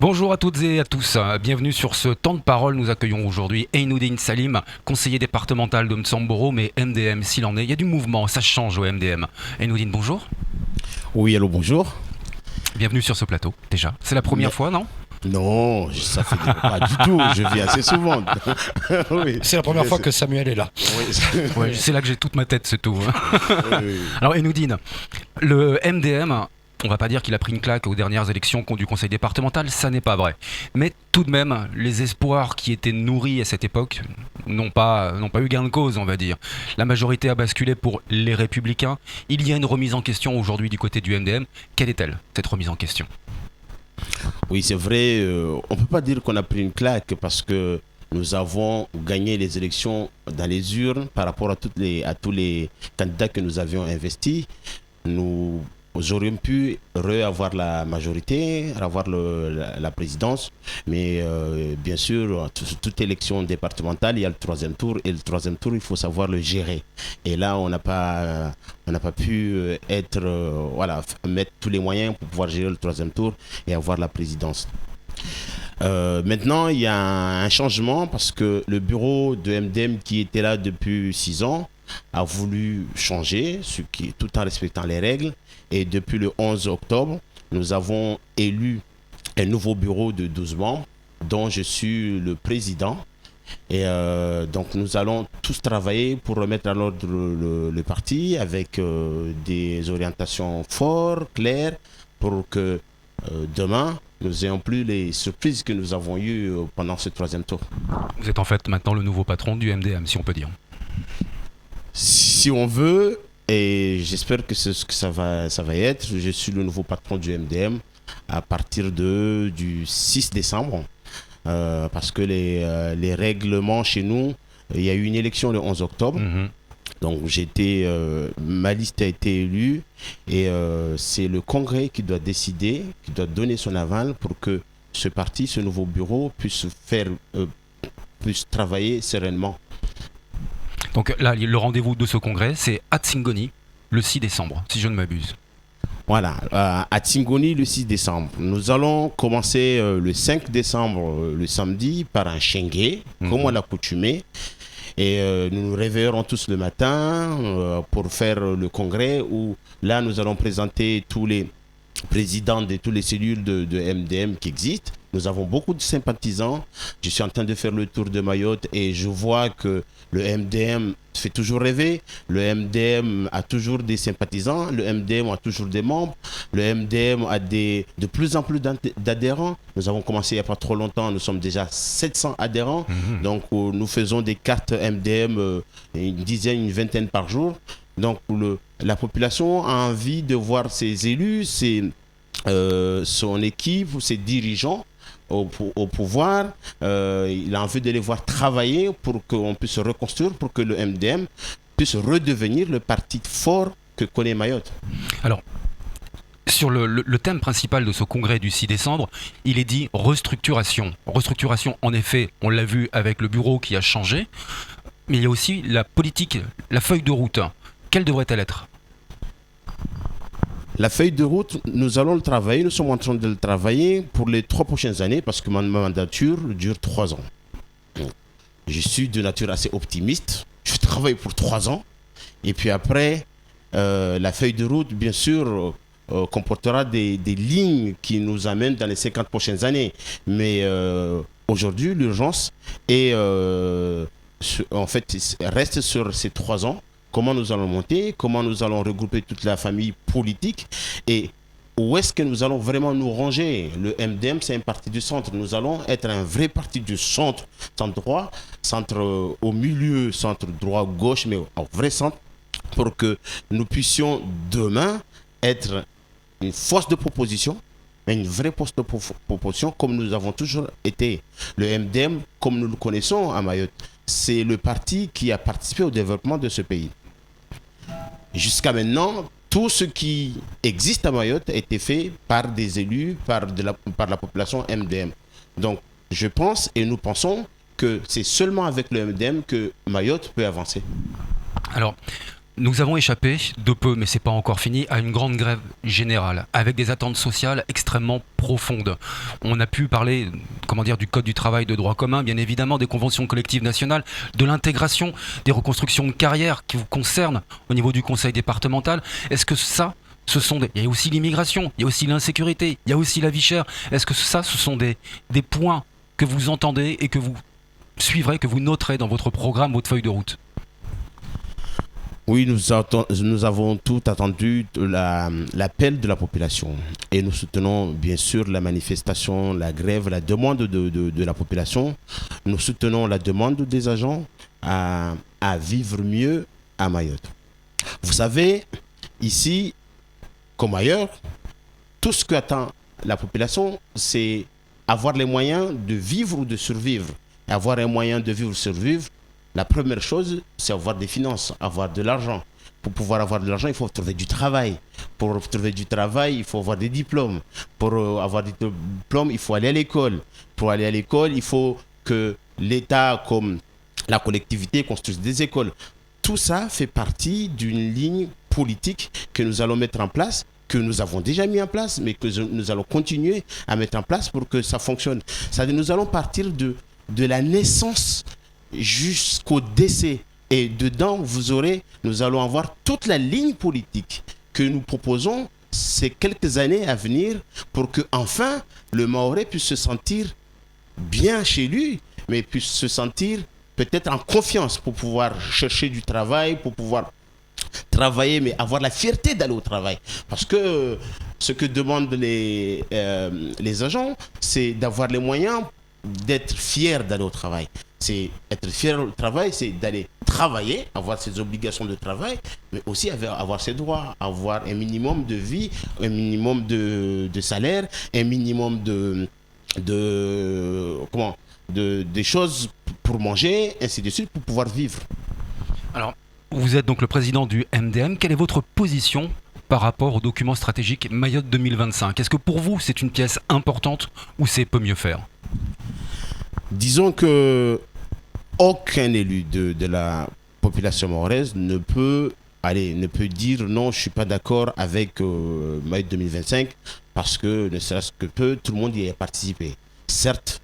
Bonjour à toutes et à tous, bienvenue sur ce temps de parole. Nous accueillons aujourd'hui Eynoudine Salim, conseiller départemental de Mtsamboro, mais MDM s'il en est. Il y a du mouvement, ça change au MDM. Eynoudine, bonjour. Oui, allô, bonjour. Bienvenue sur ce plateau, déjà. C'est la première fois, non? Non, ça fait pas du tout. Je viens assez souvent. Oui. C'est la première fois que Samuel est là. Oui. Ouais, c'est là que j'ai toute ma tête, c'est tout. Oui. Alors Eynoudine, le MDM, on va pas dire qu'il a pris une claque aux dernières élections du conseil départemental, ça n'est pas vrai. Mais tout de même, les espoirs qui étaient nourris à cette époque n'ont pas eu gain de cause, on va dire. La majorité a basculé pour les Républicains. Il y a une remise en question aujourd'hui du côté du MDM. Quelle est-elle, cette remise en question? Oui, c'est vrai. On ne peut pas dire qu'on a pris une claque parce que nous avons gagné les élections dans les urnes par rapport à tous les candidats que nous avions investis. Nous aurions pu avoir la majorité, avoir la présidence, mais bien sûr, toute élection départementale, il y a le troisième tour, et le troisième tour, il faut savoir le gérer. Et là, on n'a pas pu mettre tous les moyens pour pouvoir gérer le troisième tour et avoir la présidence. Maintenant, il y a un changement parce que le bureau de MDM qui était là depuis 6 ans a voulu changer, tout en respectant les règles. Et depuis le 11 octobre, nous avons élu un nouveau bureau de 12 membres, dont je suis le président. Et donc nous allons tous travailler pour remettre à l'ordre le parti avec des orientations fortes, claires, pour que demain, nous n'ayons plus les surprises que nous avons eues pendant ce troisième tour. Vous êtes en fait maintenant le nouveau patron du MDM, si on peut dire. Si on veut, et j'espère que c'est ce que ça va être, je suis le nouveau patron du MDM à partir du 6 décembre. Parce que les règlements chez nous, il y a eu une élection le 11 octobre. Donc ma liste a été élue et c'est le Congrès qui doit décider, qui doit donner son aval pour que ce parti, ce nouveau bureau puisse travailler sereinement. Donc là, le rendez-vous de ce congrès, c'est à Tsingoni, le 6 décembre, si je ne m'abuse. Voilà, à Tsingoni le 6 décembre. Nous allons commencer le 5 décembre, le samedi, par un chengue, comme on l'a coutumé. Et nous nous réveillerons tous le matin pour faire le congrès où là, nous allons présenter tous les présidents de toutes les cellules de MDM qui existent. Nous avons beaucoup de sympathisants. Je suis en train de faire le tour de Mayotte et je vois que le MDM fait toujours rêver. Le MDM a toujours des sympathisants. Le MDM a toujours des membres. Le MDM a de plus en plus d'adhérents. Nous avons commencé il n'y a pas trop longtemps. Nous sommes déjà 700 adhérents. Donc, nous faisons des cartes MDM, une dizaine, une vingtaine par jour. Donc, la population a envie de voir ses élus, son équipe, ses dirigeants au pouvoir. Il a envie de les voir travailler pour qu'on puisse reconstruire, pour que le MDM puisse redevenir le parti fort que connaît Mayotte. Alors, sur le thème principal de ce congrès du 6 décembre, il est dit restructuration. Restructuration, en effet, on l'a vu avec le bureau qui a changé, mais il y a aussi la politique, la feuille de route. Quelle devrait-elle être ? La feuille de route, nous allons le travailler, nous sommes en train de le travailler pour les 3 prochaines années parce que ma mandature dure 3 ans. Je suis de nature assez optimiste, je travaille pour 3 ans et puis après, la feuille de route, bien sûr, comportera des lignes qui nous amènent dans les 50 prochaines années. Mais aujourd'hui, l'urgence reste sur ces 3 ans. Comment nous allons monter, comment nous allons regrouper toute la famille politique et où est-ce que nous allons vraiment nous ranger. Le MDM, c'est un parti du centre. Nous allons être un vrai parti du centre, centre droit, centre au milieu, centre droit, gauche, mais au vrai centre, pour que nous puissions demain être une force de proposition, une vraie force de proposition comme nous avons toujours été. Le MDM, comme nous le connaissons à Mayotte, c'est le parti qui a participé au développement de ce pays. Jusqu'à maintenant, tout ce qui existe à Mayotte a été fait par des élus, par la population MDM. Donc, je pense et nous pensons que c'est seulement avec le MDM que Mayotte peut avancer. Alors, Nous avons échappé, de peu, mais c'est pas encore fini, à une grande grève générale, avec des attentes sociales extrêmement profondes. On a pu parler, du code du travail de droit commun, bien évidemment, des conventions collectives nationales, de l'intégration, des reconstructions de carrière qui vous concernent au niveau du conseil départemental. Est-ce que ça, il y a aussi l'immigration, il y a aussi l'insécurité, il y a aussi la vie chère. Est-ce que ça, ce sont des points que vous entendez et que vous suivrez, que vous noterez dans votre programme, votre feuille de route? Oui, nous avons tout attendu l'appel de la population et nous soutenons bien sûr la manifestation, la grève, la demande de la population. Nous soutenons la demande des agents à vivre mieux à Mayotte. Vous savez, ici, comme ailleurs, tout ce qu'attend la population, c'est avoir les moyens de vivre ou de survivre. Et avoir un moyen de vivre ou survivre, la première chose, c'est avoir des finances, avoir de l'argent. Pour pouvoir avoir de l'argent, il faut trouver du travail. Pour trouver du travail, il faut avoir des diplômes. Pour avoir des diplômes, il faut aller à l'école. Pour aller à l'école, il faut que l'État, comme la collectivité, construise des écoles. Tout ça fait partie d'une ligne politique que nous allons mettre en place, que nous avons déjà mis en place, mais que nous allons continuer à mettre en place pour que ça fonctionne. C'est-à-dire nous allons partir de la naissance jusqu'au décès. Et dedans, nous allons avoir toute la ligne politique que nous proposons ces quelques années à venir pour que enfin le Mahorais puisse se sentir bien chez lui, mais puisse se sentir peut-être en confiance pour pouvoir chercher du travail, pour pouvoir travailler, mais avoir la fierté d'aller au travail. Parce que ce que demandent les agents, c'est d'avoir les moyens d'être fiers d'aller au travail. C'est être fier au travail, c'est d'aller travailler, avoir ses obligations de travail, mais aussi avoir ses droits, avoir un minimum de vie, un minimum de salaire, un minimum des choses pour manger, ainsi de suite, pour pouvoir vivre. Alors, vous êtes donc le président du MDM. Quelle est votre position par rapport au document stratégique Mayotte 2025? Est-ce que pour vous, c'est une pièce importante ou c'est peut mieux faire? Disons que aucun élu de la population mahoraise ne peut dire non, je ne suis pas d'accord avec Mayotte 2025 parce que ne serait-ce que tout le monde y a participé. Certes,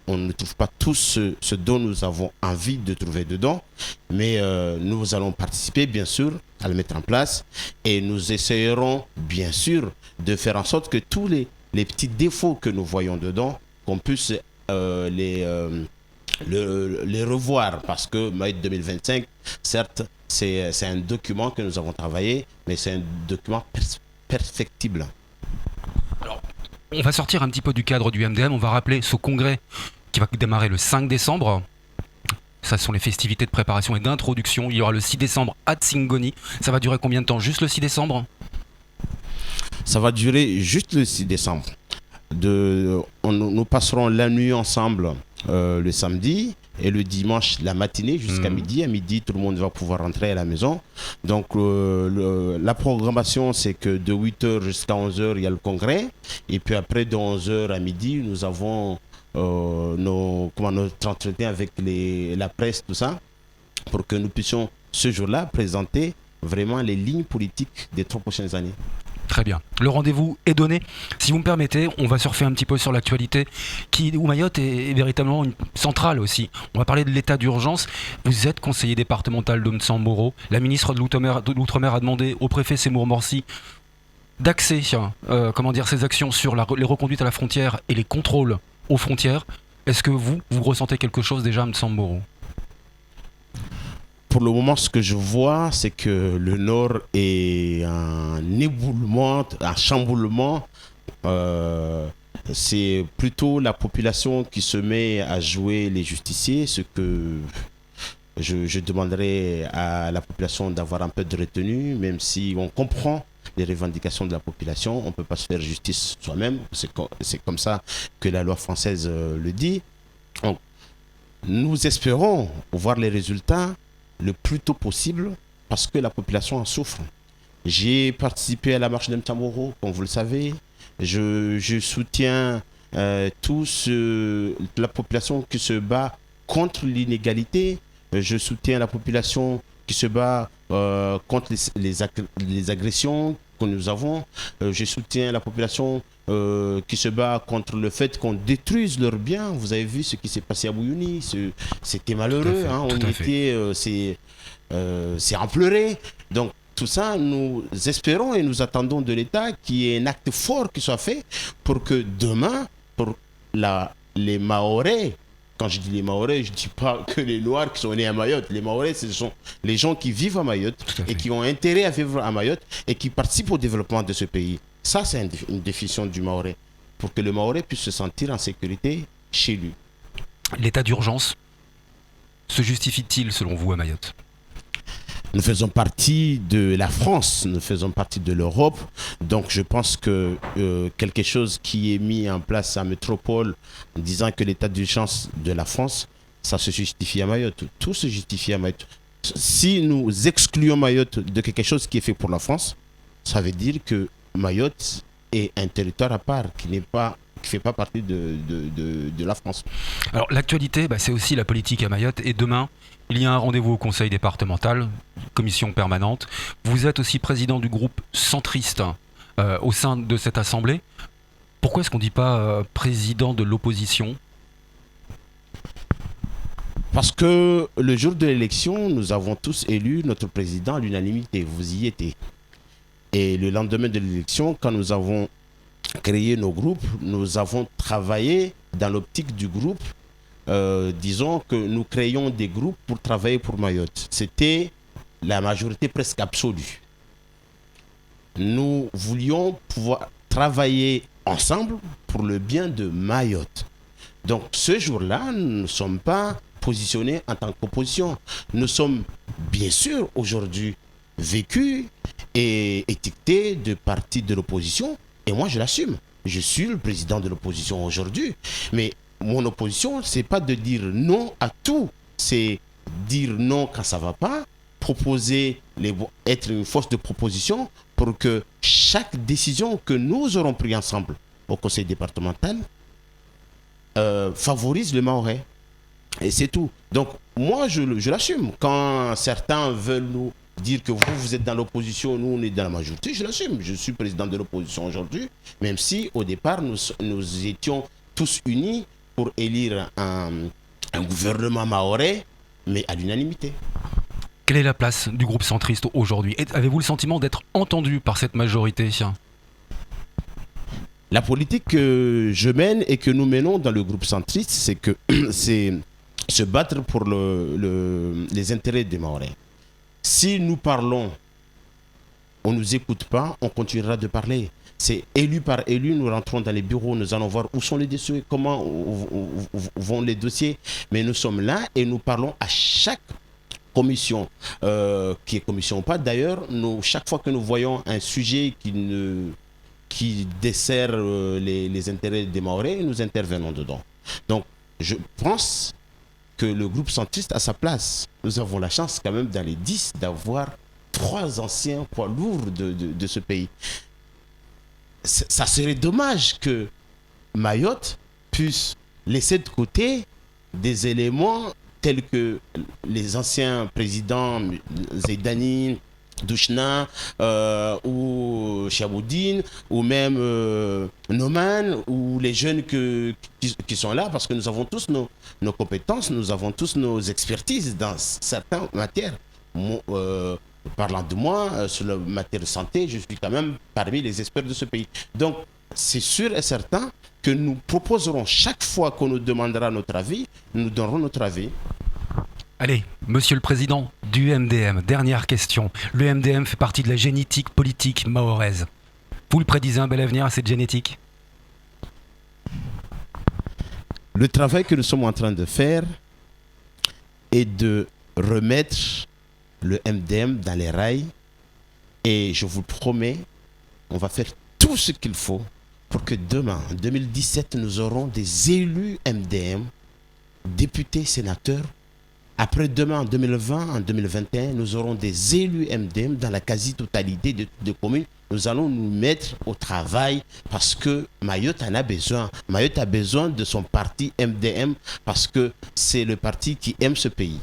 on ne trouve pas tous ce dont nous avons envie de trouver dedans, mais nous allons participer bien sûr à le mettre en place et nous essayerons bien sûr de faire en sorte que tous les petits défauts que nous voyons dedans, qu'on puisse les revoir, parce que Mayotte 2025, certes, c'est un document que nous avons travaillé, mais c'est un document perfectible. Alors, on va sortir un petit peu du cadre du MDM, on va rappeler ce congrès qui va démarrer le 5 décembre. Ça sont les festivités de préparation et d'introduction. Il y aura le 6 décembre à Tsingoni. Ça va durer combien de temps? Juste le 6 décembre? Ça va durer juste le 6 décembre. Nous passerons la nuit ensemble le samedi et le dimanche la matinée jusqu'à midi. À midi, tout le monde va pouvoir rentrer à la maison. Donc la programmation, c'est que de 8h jusqu'à 11h, il y a le congrès. Et puis après, de 11h à midi, nous avons notre entretien avec la presse, tout ça, pour que nous puissions ce jour-là présenter vraiment les lignes politiques des 3 prochaines années. Très bien. Le rendez-vous est donné. Si vous me permettez, on va surfer un petit peu sur l'actualité où Mayotte est véritablement une centrale aussi. On va parler de l'état d'urgence. Vous êtes conseiller départemental de Mtsamboro. La ministre de l'Outre-mer a demandé au préfet Seymour Morsi d'axer ses actions sur les reconduites à la frontière et les contrôles aux frontières. Est-ce que vous ressentez quelque chose déjà à Mtsamboro? Pour le moment, ce que je vois, c'est que le Nord est un éboulement, un chamboulement. C'est plutôt la population qui se met à jouer les justiciers, ce que je demanderais à la population d'avoir un peu de retenue, même si on comprend les revendications de la population. On ne peut pas se faire justice soi-même. C'est comme ça que la loi française le dit. Donc, nous espérons voir les résultats le plus tôt possible parce que la population en souffre. J'ai participé à la marche de Mtsamboro, comme vous le savez. Je soutiens la population qui se bat contre l'inégalité. Je soutiens la population qui se bat contre les agressions que nous avons. Je soutiens la population qui se bat contre le fait qu'on détruise leurs biens. Vous avez vu ce qui s'est passé à Bouyouni. C'était malheureux. Hein, on y était, c'est en pleurer. Donc, tout ça, nous espérons et nous attendons de l'État qu'il y ait un acte fort qui soit fait pour que demain, pour les Mahorais, quand je dis les Mahorais, je ne dis pas que les Noirs qui sont nés à Mayotte. Les Mahorais, ce sont les gens qui vivent à Mayotte et qui ont intérêt à vivre à Mayotte et qui participent au développement de ce pays. Ça, c'est une définition du Mahorais, pour que le Mahorais puisse se sentir en sécurité chez lui. L'état d'urgence se justifie-t-il selon vous à Mayotte ? Nous faisons partie de la France, nous faisons partie de l'Europe, donc je pense que quelque chose qui est mis en place à métropole, en disant que l'état d'urgence de la France, ça se justifie à Mayotte, tout se justifie à Mayotte. Si nous excluons Mayotte de quelque chose qui est fait pour la France, ça veut dire que Mayotte est un territoire à part, qui ne fait pas partie de la France. Alors l'actualité, c'est aussi la politique à Mayotte, et demain, il y a un rendez-vous au conseil départemental, commission permanente. Vous êtes aussi président du groupe centriste au sein de cette assemblée. Pourquoi est-ce qu'on ne dit pas président de l'opposition ? Parce que le jour de l'élection, nous avons tous élu notre président à l'unanimité. Vous y étiez. Et le lendemain de l'élection, quand nous avons créé nos groupes, nous avons travaillé dans l'optique du groupe. Disons que nous créions des groupes pour travailler pour Mayotte. C'était la majorité presque absolue. Nous voulions pouvoir travailler ensemble pour le bien de Mayotte. Donc ce jour-là, nous ne sommes pas positionnés en tant qu'opposition. Nous sommes bien sûr aujourd'hui vécus et étiquetés de partis de l'opposition. Et moi, je l'assume. Je suis le président de l'opposition aujourd'hui. Mais mon opposition, c'est pas de dire non à tout. C'est dire non quand ça va pas, proposer, être une force de proposition pour que chaque décision que nous aurons prise ensemble au conseil départemental favorise le Mahorais. Et c'est tout. Donc, moi, je l'assume. Quand certains veulent nous dire que vous êtes dans l'opposition, nous, on est dans la majorité, je l'assume. Je suis président de l'opposition aujourd'hui, même si, au départ, nous étions tous unis pour élire un gouvernement mahorais, mais à l'unanimité. Quelle est la place du groupe centriste aujourd'hui ? Avez-vous le sentiment d'être entendu par cette majorité ? La politique que je mène et que nous menons dans le groupe centriste, c'est se battre pour les intérêts des Mahorais. Si nous parlons, on ne nous écoute pas, on continuera de parler. C'est élu par élu, nous rentrons dans les bureaux, nous allons voir où sont les dossiers, comment vont les dossiers. Mais nous sommes là et nous parlons à chaque commission, qui est commission ou pas. D'ailleurs, chaque fois que nous voyons un sujet qui dessert les intérêts des Mahorais, nous intervenons dedans. Donc, je pense que le groupe centriste a sa place. Nous avons la chance quand même dans les 10 d'avoir 3 anciens poids lourds de ce pays. Ça serait dommage que Mayotte puisse laisser de côté des éléments tels que les anciens présidents Zaidani, Douchna ou Chaboudine ou même Noman ou les jeunes qui sont là, parce que nous avons tous nos compétences, nous avons tous nos expertises dans certaines matières. Parlant de moi, sur la matière de santé, je suis quand même parmi les experts de ce pays. Donc, c'est sûr et certain que nous proposerons chaque fois qu'on nous demandera notre avis, nous donnerons notre avis. Allez, monsieur le président du MDM, dernière question. Le MDM fait partie de la génétique politique mahoraise. Vous le prédisez un bel avenir à cette génétique ? Le travail que nous sommes en train de faire est de remettre le MDM dans les rails. Et je vous promets, on va faire tout ce qu'il faut pour que demain, en 2017, nous aurons des élus MDM, députés, sénateurs. Après demain, en 2020, en 2021, nous aurons des élus MDM dans la quasi-totalité des communes. Nous allons nous mettre au travail parce que Mayotte en a besoin. Mayotte a besoin de son parti MDM parce que c'est le parti qui aime ce pays.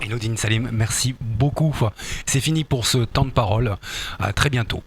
Rinoudine Salim, merci beaucoup. C'est fini pour ce temps de parole. À très bientôt.